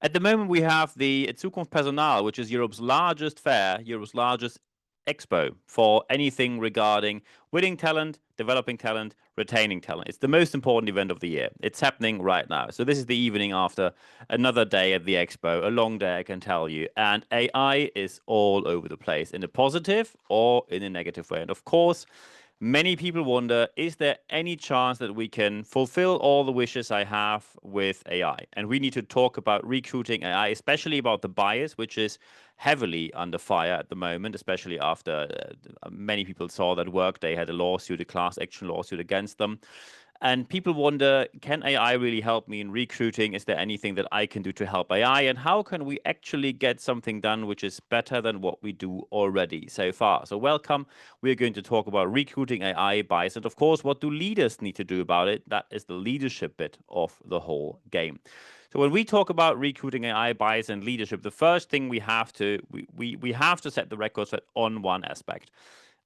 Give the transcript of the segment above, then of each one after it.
At the moment, we have the Zukunft Personal, which is Europe's largest fair, Europe's largest expo for anything regarding winning talent, developing talent, retaining talent. It's the most important event of the year. It's happening right now. So this is the evening after another day at the expo, a long day, I can tell you. And AI is all over the place in a positive or in a negative way. And of course, many people wonder, is there any chance that we can fulfill all the wishes I have with AI? And we need to talk about recruiting AI, especially about the bias, which is heavily under fire at the moment, especially after many people saw that Workday had a lawsuit, a class action lawsuit against them. And people wonder, can AI really help me in recruiting? Is there anything that I can do to help AI? And how can we actually get something done which is better than what we do already so far? So welcome. We're going to talk about recruiting AI bias. And of course, what do leaders need to do about it? That is the leadership bit of the whole game. So when we talk about recruiting AI bias and leadership, the first thing we have to we have to set the record straight on one aspect.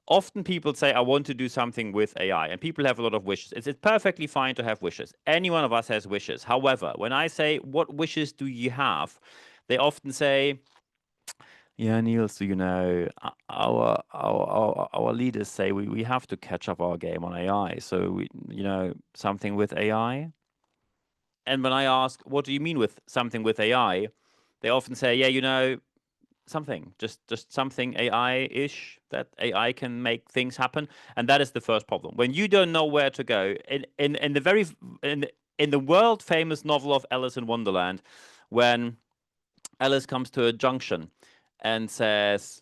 Often people say, I want to do something with AI, and people have a lot of wishes. It's perfectly fine to have wishes. Any one of us has wishes. However, when I say, what wishes do you have? They often say, yeah, Niels, so, our leaders say we have to catch up our game on AI. So something with AI. And when I ask, what do you mean with something with AI? They often say, yeah, something, just something AI-ish, that AI can make things happen. And that is the first problem. When you don't know where to go, in the world famous novel of Alice in Wonderland, when Alice comes to a junction and says,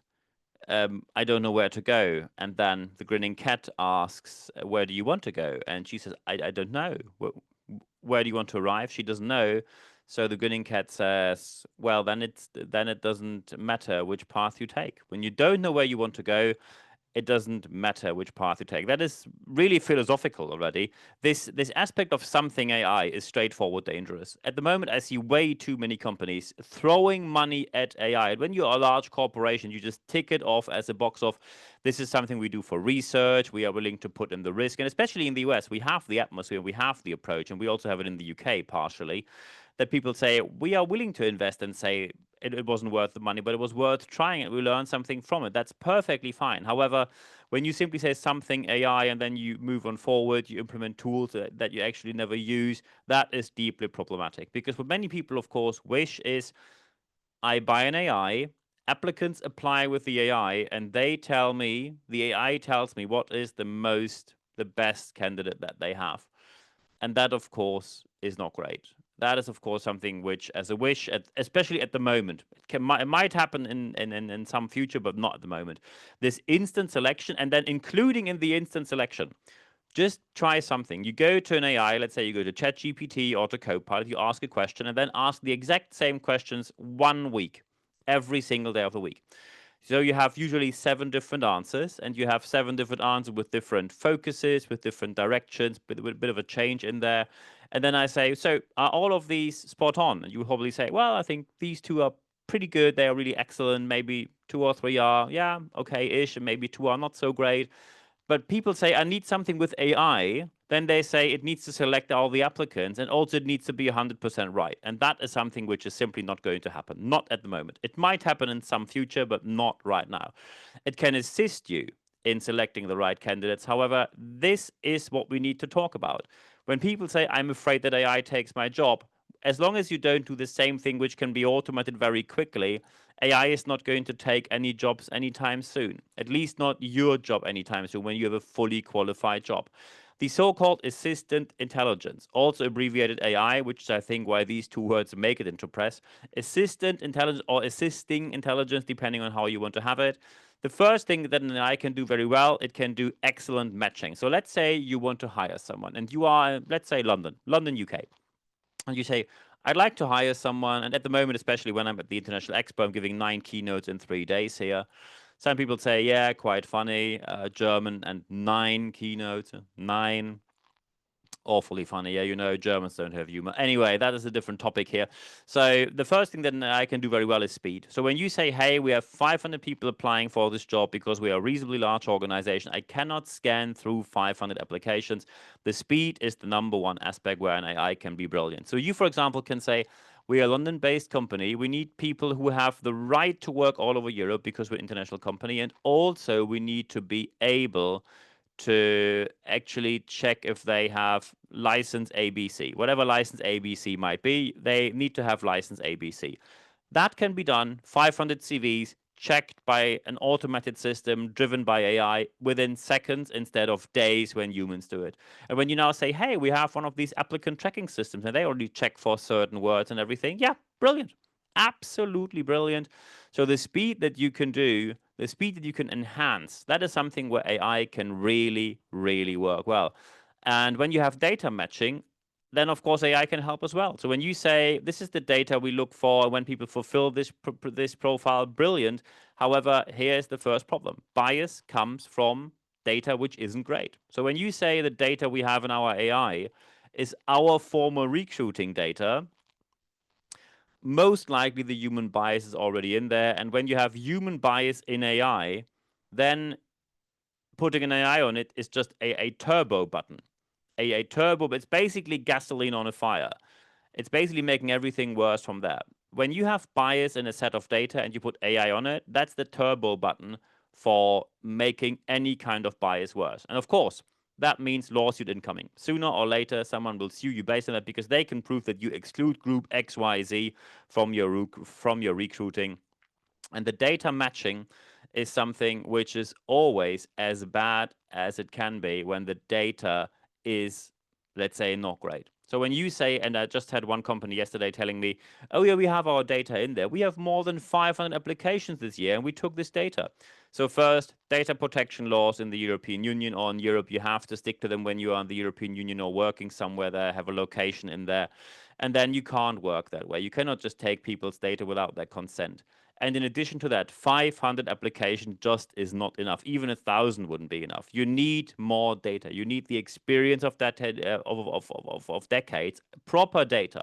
I don't know where to go. And then the grinning cat asks, where do you want to go? And she says, I don't know. Where do you want to arrive? She doesn't know. So the grinning cat says, well, then it doesn't matter which path you take. When you don't know where you want to go, it doesn't matter which path you take. That is really philosophical already. This aspect of something AI is straightforward dangerous. At the moment, I see way too many companies throwing money at AI. And when you're a large corporation, you just tick it off as a box of, this is something we do for research, we are willing to put in the risk. And especially in the US, we have the atmosphere, we have the approach, and we also have it in the UK partially, that people say, we are willing to invest, and say it wasn't worth the money, but it was worth trying it. We learned something from it. That's perfectly fine. However, when you simply say something AI and then you move on forward, you implement tools that you actually never use, that is deeply problematic. Because what many people, of course, wish is, I buy an AI, applicants apply with the AI, and the AI tells me what is the best candidate that they have. And that, of course, is not great. That is, of course, something which, as a wish, especially at the moment, it might happen in some future, but not at the moment. This instant selection, and then including in the instant selection, just try something. You go to an AI, let's say you go to ChatGPT or to Copilot, you ask a question, and then ask the exact same questions 1 week, every single day of the week. So you have usually 7 different answers, and you have 7 different answers with different focuses, with different directions, with a bit of a change in there. And then I say, so are all of these spot on? And you will probably say, well, I think these two are pretty good. They are really excellent. Maybe 2 or 3 are, yeah, okay-ish, and maybe 2 are not so great. But people say, I need something with AI. Then they say it needs to select all the applicants, and also it needs to be 100% right. And that is something which is simply not going to happen. Not at the moment. It might happen in some future, but not right now. It can assist you in selecting the right candidates. However, this is what we need to talk about. When people say, I'm afraid that AI takes my job, as long as you don't do the same thing, which can be automated very quickly, AI is not going to take any jobs anytime soon. At least not your job anytime soon when you have a fully qualified job. The so-called assistant intelligence, also abbreviated AI, which is, I think, why these two words make it into press. Assistant intelligence or assisting intelligence, depending on how you want to have it. The first thing that an AI can do very well, it can do excellent matching. So let's say you want to hire someone, and you are, let's say, London, UK. And you say, I'd like to hire someone. And at the moment, especially when I'm at the International Expo, I'm giving 9 keynotes in 3 days here. Some people say, yeah, quite funny, German, and 9 keynotes, 9. Awfully funny. Yeah, Germans don't have humor. Anyway, that is a different topic here. So the first thing that I can do very well is speed. So when you say, hey, we have 500 people applying for this job because we are a reasonably large organization, I cannot scan through 500 applications. The speed is the number one aspect where an AI can be brilliant. So you, for example, can say, We are a London-based company. We need people who have the right to work all over Europe because we're an international company. And also we need to be able to actually check if they have license ABC. Whatever license ABC might be, they need to have license ABC. That can be done, 500 CVs, checked by an automated system driven by AI within seconds instead of days when humans do it. And when you now say, hey, we have one of these applicant tracking systems and they already check for certain words and everything, yeah, brilliant. Absolutely brilliant. So the speed that you can do, the speed that you can enhance, that is something where AI can really, really work well. And when you have data matching, then of course AI can help as well. So when you say this is the data we look for when people fulfill this profile, brilliant. However, here's the first problem: bias comes from data which isn't great. So when you say the data we have in our AI is our former recruiting data, most likely the human bias is already in there. And when you have human bias in AI, then putting an AI on it is just a turbo button. A turbo, but it's basically gasoline on a fire. It's basically making everything worse from there. When you have bias in a set of data and you put AI on it, that's the turbo button for making any kind of bias worse. And of course, that means lawsuit incoming. Sooner or later, someone will sue you based on that because they can prove that you exclude group XYZ from your recruiting. And the data matching is something which is always as bad as it can be when the data is, let's say, not great. So when you say, and I just had one company yesterday telling me, oh yeah, we have our data in there. We have more than 500 applications this year and we took this data. So first, data protection laws in the European Union or in Europe, you have to stick to them when you are in the European Union or working somewhere there, have a location in there. And then you can't work that way. You cannot just take people's data without their consent. And in addition to that, 500 applications just is not enough. Even 1,000 wouldn't be enough. You need more data. You need the experience of that of decades, proper data,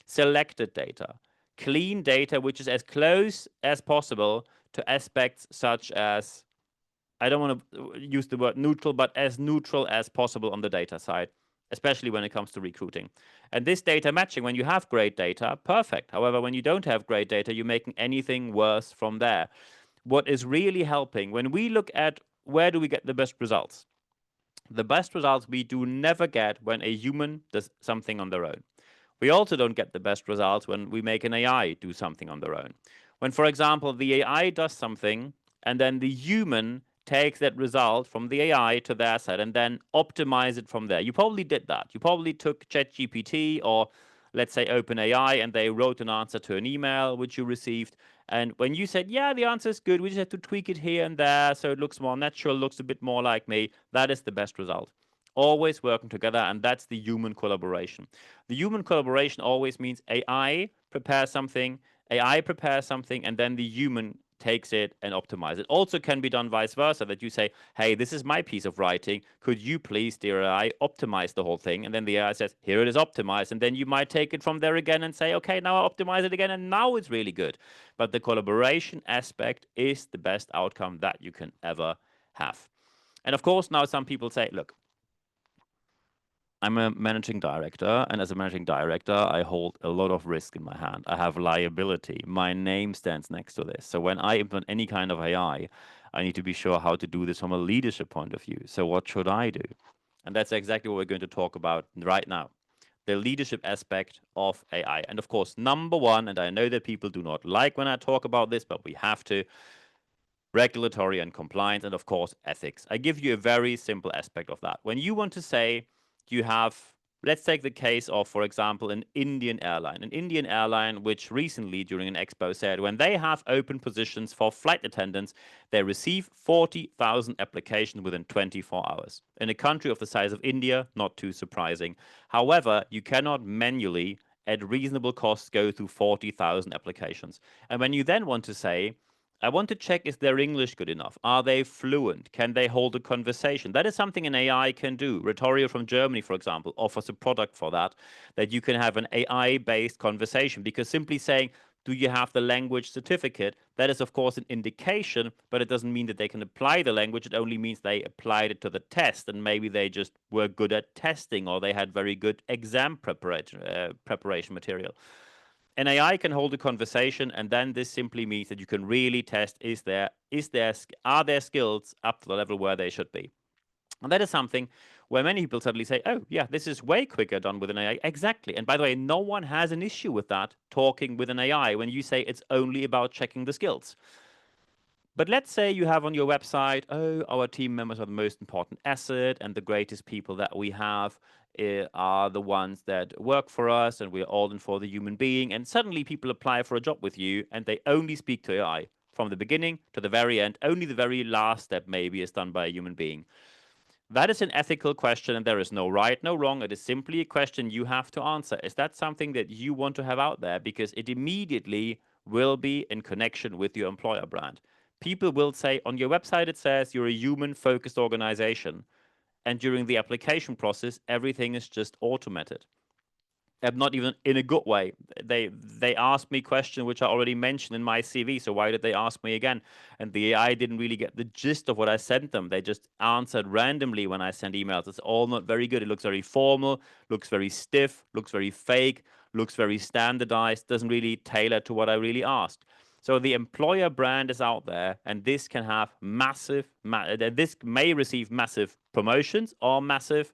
selected data, clean data, which is as close as possible to aspects such as, I don't want to use the word neutral, but as neutral as possible on the data side, especially when it comes to recruiting. And this data matching, when you have great data, perfect. However, when you don't have great data, you're making anything worse from there. What is really helping, when we look at where do we get the best results? The best results we do never get when a human does something on their own. We also don't get the best results when we make an AI do something on their own. When, for example, the AI does something and then the human takes that result from the AI to their side and then optimize it from there. You probably did that. You probably took ChatGPT or let's say OpenAI and they wrote an answer to an email which you received. And when you said, yeah, the answer is good, we just have to tweak it here and there so it looks more natural, looks a bit more like me, that is the best result. Always working together, and that's the human collaboration. The human collaboration always means AI prepares something, and then the human takes it and optimizes it. Also can be done vice versa, that you say, hey, this is my piece of writing. Could you please, dear AI, optimize the whole thing? And then the AI says, here it is optimized. And then you might take it from there again and say, okay, now I optimize it again, and now it's really good. But the collaboration aspect is the best outcome that you can ever have. And of course, now some people say, look, I'm a managing director, and as a managing director, I hold a lot of risk in my hand. I have liability. My name stands next to this. So when I implement any kind of AI, I need to be sure how to do this from a leadership point of view. So what should I do? And that's exactly what we're going to talk about right now. The leadership aspect of AI. And of course, number one, and I know that people do not like when I talk about this, but we have to, regulatory and compliance, and of course, ethics. I give you a very simple aspect of that. When you want to say you have, let's take the case of, for example, an Indian airline, which recently during an expo said when they have open positions for flight attendants, they receive 40,000 applications within 24 hours. In a country of the size of India, not too surprising. However, you cannot manually at reasonable costs go through 40,000 applications. And when you then want to say, I want to check, is their English good enough? Are they fluent? Can they hold a conversation? That is something an AI can do. Retorio from Germany, for example, offers a product for that, that you can have an AI-based conversation. Because simply saying, do you have the language certificate? That is, of course, an indication, but it doesn't mean that they can apply the language. It only means they applied it to the test, and maybe they just were good at testing, or they had very good exam preparation material. An AI can hold a conversation, and then this simply means that you can really test are their skills up to the level where they should be. And that is something where many people suddenly say, oh, yeah, this is way quicker done with an AI. Exactly. And by the way, no one has an issue with that talking with an AI when you say it's only about checking the skills. But let's say you have on your website, oh, our team members are the most important asset, and the greatest people that we have are the ones that work for us, and we're all in for the human being. And suddenly people apply for a job with you, and they only speak to AI from the beginning to the very end. Only the very last step maybe is done by a human being. That is an ethical question, and there is no right, no wrong. It is simply a question you have to answer. Is that something that you want to have out there? Because it immediately will be in connection with your employer brand. People will say on your website, it says you're a human focused organization. And during the application process, everything is just automated. Not even in a good way. They asked me questions which I already mentioned in my CV. So why did they ask me again? And the AI didn't really get the gist of what I sent them. They just answered randomly when I sent emails. It's all not very good. It looks very formal, looks very stiff, looks very fake, looks very standardized, doesn't really tailor to what I really asked. So the employer brand is out there, and this can have this may receive massive promotions or massive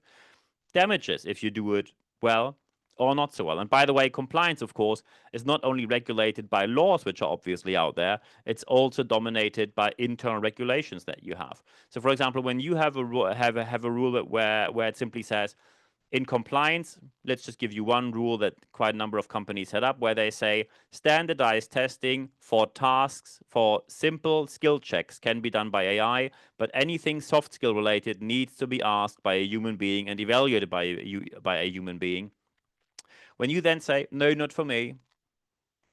damages if you do it well or not so well. And by the way, compliance, of course, is not only regulated by laws, which are obviously out there, it's also dominated by internal regulations that you have. So, for example, when you have a rule where it simply says, in compliance, let's just give you one rule that quite a number of companies set up where they say standardized testing for tasks for simple skill checks can be done by AI, but anything soft skill related needs to be asked by a human being and evaluated by a human being. When you then say, no, not for me,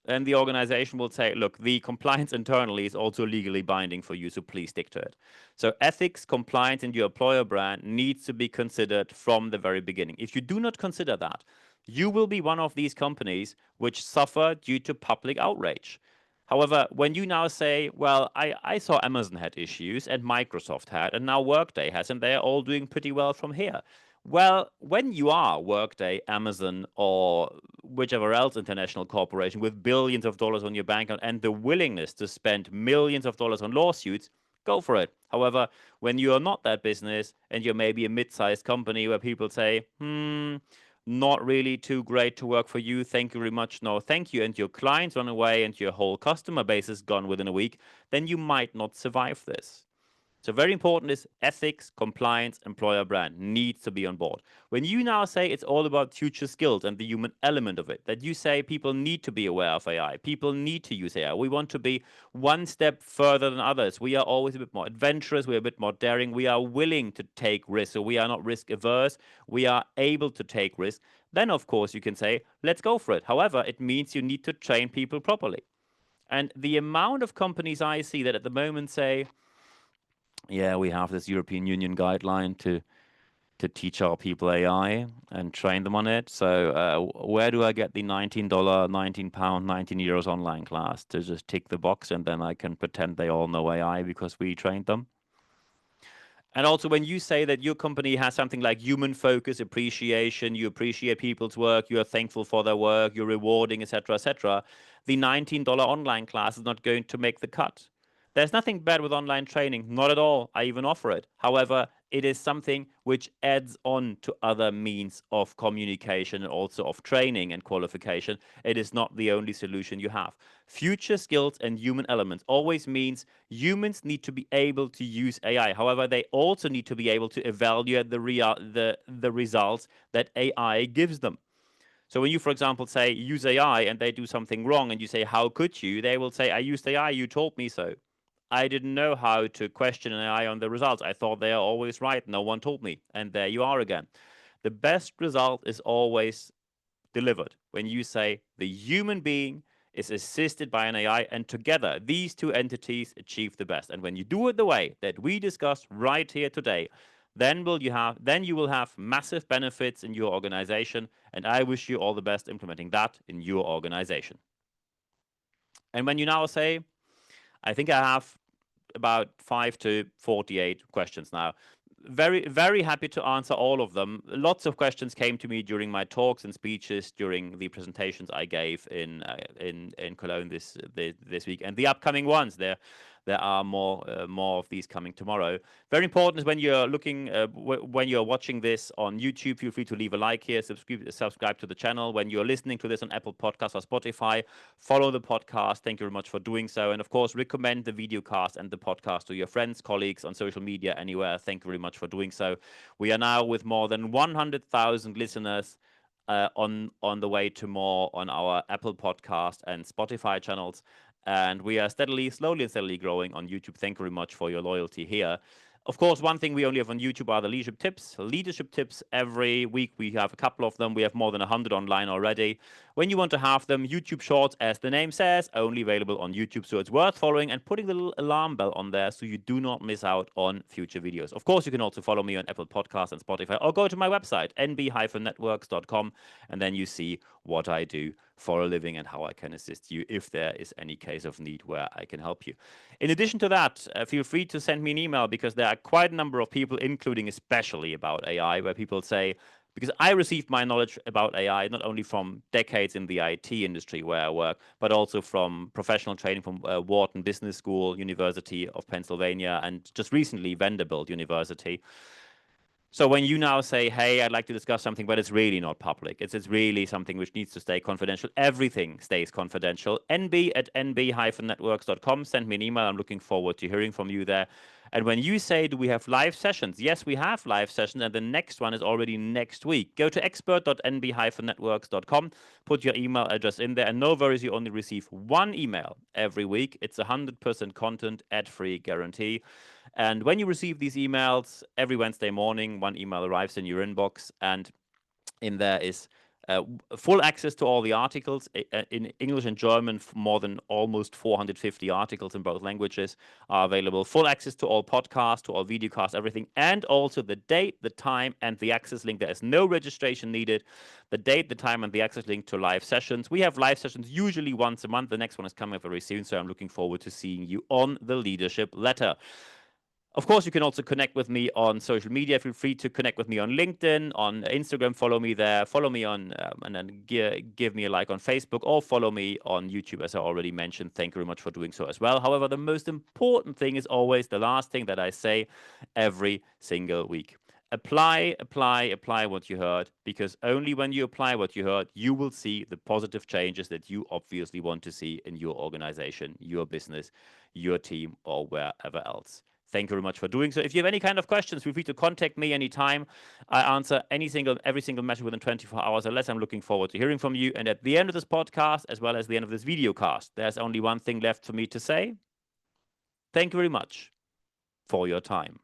then the organization will say, look, the compliance internally is also legally binding for you, so please stick to it. So ethics, compliance, and your employer brand needs to be considered from the very beginning. If you do not consider that, you will be one of these companies which suffer due to public outrage. However, when you now say, well, I saw Amazon had issues and Microsoft had, and now Workday has, and they're all doing pretty well from here. Well, when you are Workday, Amazon, or whichever else international corporation with billions of dollars on your bank account and the willingness to spend millions of dollars on lawsuits, go for it. However, when you are not that business and you're maybe a mid-sized company where people say, not really too great to work for you, thank you very much, no thank you, and your clients run away and your whole customer base is gone within a week, then you might not survive this. So very important is ethics, compliance, employer brand needs to be on board. When you now say it's all about future skills and the human element of it, that you say people need to be aware of AI, people need to use AI. We want to be one step further than others. We are always a bit more adventurous, we're a bit more daring, we are willing to take risks, so we are not risk averse, we are able to take risks. Then of course you can say, let's go for it. However, it means you need to train people properly. And the amount of companies I see that at the moment say, yeah, we have this European Union guideline to teach our people AI and train them on it. So where do I get the $19, £19, €19 online class to just tick the box and then I can pretend they all know AI because we trained them? And also, when you say that your company has something like human focus, appreciation, you appreciate people's work, you are thankful for their work, you're rewarding, etc., the $19 online class is not going to make the cut. There's nothing bad with online training, not at all. I even offer it. However, it is something which adds on to other means of communication and also of training and qualification. It is not the only solution you have. Future skills and human elements always means humans need to be able to use AI. However, they also need to be able to evaluate the results that AI gives them. So when you, for example, say use AI and they do something wrong and you say, how could you? They will say, I used AI, you told me so. I didn't know how to question an AI on the results. I thought they are always right. No one told me. And there you are again. The best result is always delivered when you say the human being is assisted by an AI, and together these two entities achieve the best. And when you do it the way that we discussed right here today, then you will have massive benefits in your organization. And I wish you all the best implementing that in your organization. And when you now say, I think I have about 5 to 48 questions now. very, very happy to answer all of them. Lots of questions came to me during my talks and speeches during the presentations I gave in Cologne this week, and the upcoming ones. There are more of these coming tomorrow. Very important is when you're looking, when you're watching this on YouTube, feel free to leave a like here, subscribe to the channel. When you're listening to this on Apple Podcasts or Spotify, follow the podcast. Thank you very much for doing so. And of course, recommend the videocast and the podcast to your friends, colleagues on social media, anywhere. Thank you very much for doing so. We are now with more than 100,000 listeners on the way to more on our Apple Podcast and Spotify channels. And we are slowly and steadily growing on YouTube. Thank you very much for your loyalty here. Of course, one thing we only have on YouTube are the leadership tips. Leadership tips every week. We have a couple of them. We have more than 100 online already. When you want to have them, YouTube Shorts, as the name says, only available on YouTube. So it's worth following and putting the little alarm bell on there so you do not miss out on future videos. Of course, you can also follow me on Apple Podcasts and Spotify, or go to my website, nb-networks.com, and then you see what I do for a living and how I can assist you if there is any case of need where I can help you. In addition to that, feel free to send me an email, because there are quite a number of people, including especially about AI, where people say, because I received my knowledge about AI not only from decades in the IT industry where I work, but also from professional training from Wharton Business School, University of Pennsylvania, and just recently Vanderbilt University. So when you now say, hey, I'd like to discuss something, but it's really not public, it's really something which needs to stay confidential, everything stays confidential. nb@nb-networks.com. Send me an email. I'm looking forward to hearing from you there. And when you say, do we have live sessions? Yes, we have live sessions, and the next one is already next week. Go to expert.nb-networks.com, put your email address in there, and no worries, you only receive one email every week. It's 100% content, ad-free guarantee. And when you receive these emails every Wednesday morning, one email arrives in your inbox, and in there is full access to all the articles in English and German. More than almost 450 articles in both languages are available. Full access to all podcasts, to all videocasts, everything, and also the date, the time, and the access link. There is no registration needed. The date, the time, and the access link to live sessions. We have live sessions usually once a month. The next one is coming up very soon, so I'm looking forward to seeing you on the leadership letter. Of course, you can also connect with me on social media. Feel free to connect with me on LinkedIn, on Instagram. Follow me there. Follow me on, and then give me a like on Facebook, or follow me on YouTube, as I already mentioned. Thank you very much for doing so as well. However, the most important thing is always the last thing that I say every single week. Apply, apply, apply what you heard, because only when you apply what you heard, you will see the positive changes that you obviously want to see in your organization, your business, your team, or wherever else. Thank you very much for doing so. If you have any kind of questions, feel free to contact me anytime. I answer every single message within 24 hours or less. I'm looking forward to hearing from you. And at the end of this podcast, as well as the end of this video cast, there's only one thing left for me to say. Thank you very much for your time.